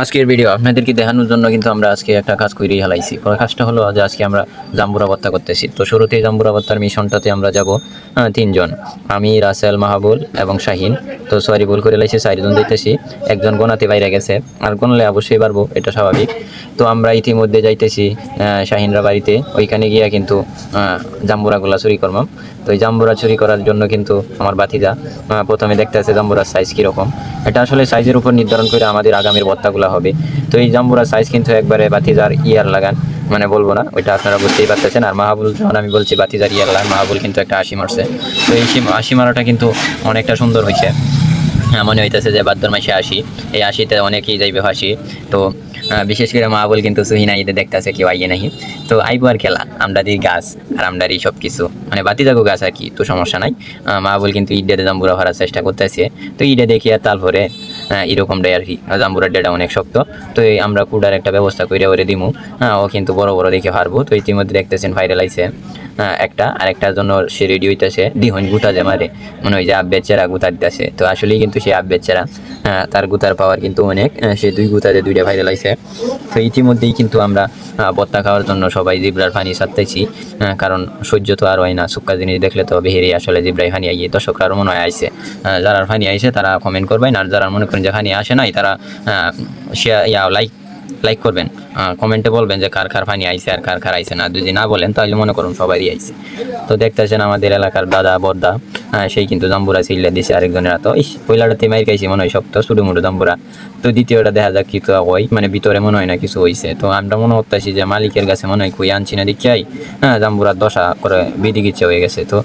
আজকের ভিডিও আপনাদেরকে দেখানোর জন্য কিন্তু আমরা আজকে একটা কাজ করেই হালাইছি। কাজটা হলো যে আজকে আমরা জাম্বুরা ভর্তা করতেছি। তো শুরুতেই জাম্বুরা ভর্তার মিশনটাতে আমরা যাব তিনজন, আমি, রাসেল, মাহাবুল এবং শাহিন। তো সরি, ভুল করে লাইছি, 4 জন যাইতেছি, একজন গোনাতে বাইরে গেছে, আর গোনালে অবশ্যই পারবো, এটা স্বাভাবিক। তো আমরা ইতিমধ্যে যাইতেছি শাহিনরা বাড়িতে, ওইখানে গিয়া কিন্তু জাম্বুরাগুলা চুরি করলাম। তো এই জাম্বুরা চুরি করার জন্য কিন্তু আমার বাতিজা প্রথমে দেখতে আছে জাম্বুরার সাইজ কীরকম। এটা আসলে সাইজের উপর নির্ধারণ করে আমাদের আগামীর ভর্তাগুলো হবে। তো এই জাম্বুরার সাইজ কিন্তু একবারে বাতিজার ইয়ার লাগান, মানে বলবো না, ওইটা আপনারা বুঝতেই পারতেছেন। আর মাহাবুল, যখন আমি বলছি বাতিজার ইয়ার লাগান, মাহাবুল কিন্তু একটা হাসি মারছে। তো এই হাসি মারাটা কিন্তু অনেকটা সুন্দর হয়েছে। মনে হইতেছে যে বাদ্দর মাসে আসি, এই আশিতে অনেকেই যাইবে হাসি। তো বিশেষ করে মাহাবুল কিন্তু সুহিনা ঈদে দেখতেছে কেউ আইয়ে নাহি। তো আইবো আর খেলা আমরাদের গাছ আর আমরারই সব কিছু, মানে বাতি যাগো গাছ আর কি, তো সমস্যা নাই। মাহাবুল কিন্তু ঈদে জাম্বুরা ভরার চেষ্টা করতেছে। তো ঈদে দেখি আর তারপরে এরকমটাই আর কি, জাম্বুরার ডেটা অনেক শক্ত। তো এই আমরা কুডার একটা ব্যবস্থা করে ওরে দিমু, ও কিন্তু বড় বড় দেখে হারবো। তো ইতিমধ্যে দেখতেছেন ভাইরাল আইছে একটা, আরেকটার জন্য সে রেডি হইতেছে, দিহন গুতা যে মারে, মনে হয় যে আব্বের চেরা গুতা দিতেছে। তো আসলেই কিন্তু সে আব্বের চেরা, তার গুতার পাওয়ার কিন্তু অনেক, সে 2 গুতাতে 2টা ভাইরাল আইছে। তো ইতিমধ্যেই কিন্তু আমরা ভর্তা খাওয়ার জন্য সবাই জিব্রার পানি ছাড়তেছি, কারণ সহ্য তো আর হয় না, শুক্কা জিনিস দেখলে তো বেহেরে আসলে জিব্রাই পানি আইয়ে। দর্শকরা আরও মনে হয় আইসে, যারা পানি আইসে তারা কমেন্ট করবেন, আর যারা মনে করেন যে পানি আসে নাই তারা শেয়ার লাইক করবেন, কমেন্টে বলবেন যে কার পানি আইসে আর কার আইসে না। যদি না বলেন তাহলে মনে করুন সবারই আইসে। তো দেখতেছেন আমাদের এলাকার দাদা বড়দা, সেই কিন্তু জাম্বুরা সিল্লা দিছে আরেকজনের হাতে। পয়লাটাতে মাইর খাইছি মনে হয় শক্ত ছোটো মোটো জাম্বুরা। তো দ্বিতীয়টা দেখা যাক কি তো হয়, মানে ভিতরে মনে হয় না কিছু হয়েছে। তো আমরা মনে করতেছি যে মালিকের কাছে মনে হয় কই আনছি না দেখাই, জাম্বুরার দশা করে বিধি গিচ্ছে হয়ে গেছে। তো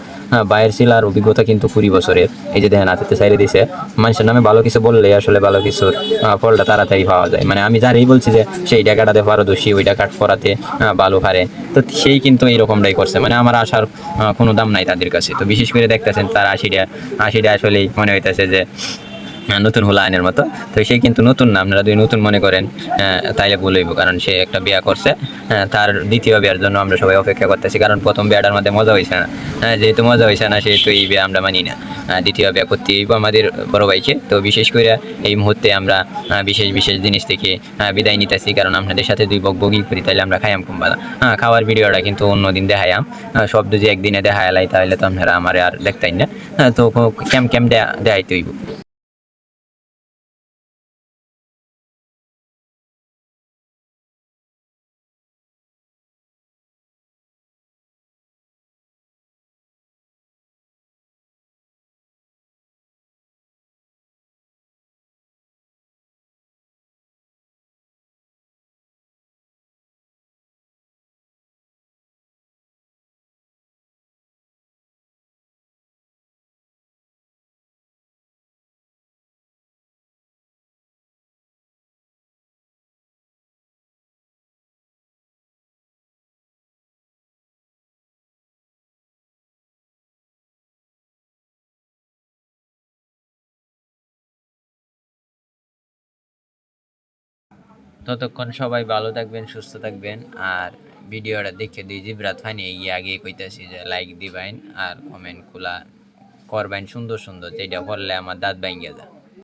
বাইরের শিলার অভিজ্ঞতা কিন্তু 20 বছরের। এই যে দেখেন হাতে সাইডে দিছে, মানুষের নামে ভালো কিছু বললে আসলে ভালো কিছুর ফলটা তাড়াতাড়ি পাওয়া যায়। মানে আমি যারই বলছি যে সেই টাকাটাতে পারদর্শী, ওই টাকা করাতে ভালো পারে, তো সেই কিন্তু এইরকমটাই করছে। মানে আমার আশার কোনো দাম নাই তাদের কাছে। তো বিশেষ করে দেখতেছেন তার 80টা আসলেই মনে হইতেছে যে নতুন হলো আইনের মতো। তো সে কিন্তু নতুন না, আপনারা যদি নতুন মনে করেন তাইলে ভুল হইব, কারণ সে একটা বিয়া করছে। তার দ্বিতীয় বিয়ার জন্য আমরা সবাই অপেক্ষা করতেছি, কারণ প্রথম বিয়াটার মধ্যে মজা হয়েছে না। যেহেতু মজা হয়েছে না, সেহেতু এই বিয়া আমরা মানি না। দ্বিতীয় বিয়া করতে হইব আমাদের বড় ভাইকে। তো বিশেষ করে এই মুহূর্তে আমরা বিশেষ জিনিস থেকে বিদায় নিতেছি, কারণ আপনাদের সাথে দুই বকবকি করি তাহলে আমরা খাইয়াম কুম্বালা। খাওয়ার ভিডিওটা কিন্তু অন্যদিন দেখাইয়াম, সব যদি একদিনে দেখাইলাই তাহলে তো আপনারা আমার আর দেখতাই না। তো কেম দেখাইতে হইব। ততক্ষণ সবাই ভালো থাকবেন, সুস্থ থাকবেন। আর ভিডিওটা দেখে দিই জিব্রাত ফানি এগিয়ে আগে কইতাছি যে লাইক দিবেন আর কমেন্ট খোলা করবেন সুন্দর সুন্দর, যেটা করলে আমার দাঁত ভাঙ্গে যায়।